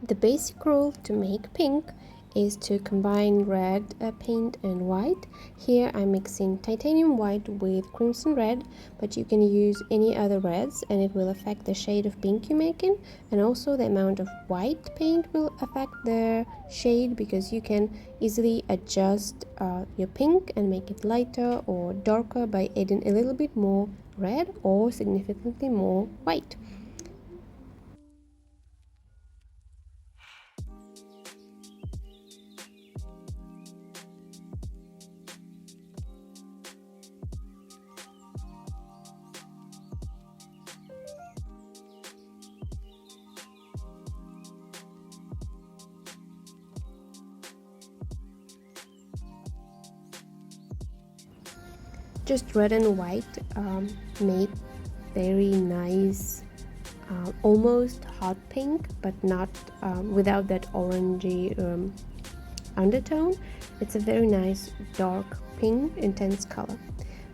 The basic rule to make pink is to combine red paint and white. Here I'm mixing titanium white with crimson red, but you can use any other reds and it will affect the shade of pink you're making, and also the amount of white paint will affect the shade, because you can easily adjust your pink and make it lighter or darker by adding a little bit more red or significantly more white. Just red and white made very nice, almost hot pink, but not without that orangey undertone. It's a very nice dark pink, intense color.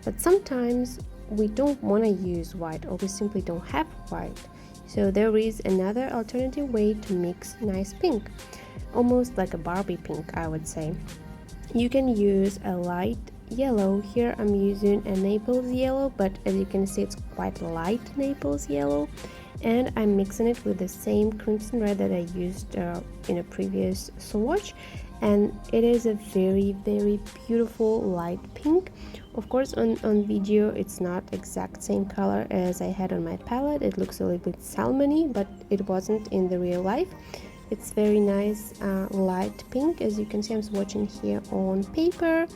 But sometimes we don't want to use white, or we simply don't have white. So there is another alternative way to mix nice pink, almost like a Barbie pink, I would say. You can use a light yellow. Here I'm using a Naples yellow, but as you can see it's quite light Naples yellow, and I'm mixing it with the same crimson red that I used in a previous swatch, and it is a very beautiful light pink. Of course on video it's not exact same color as I had on my palette. It looks a little bit salmony, but it wasn't in the real life. It's very nice light pink. As you can see, I'm swatching here on paper,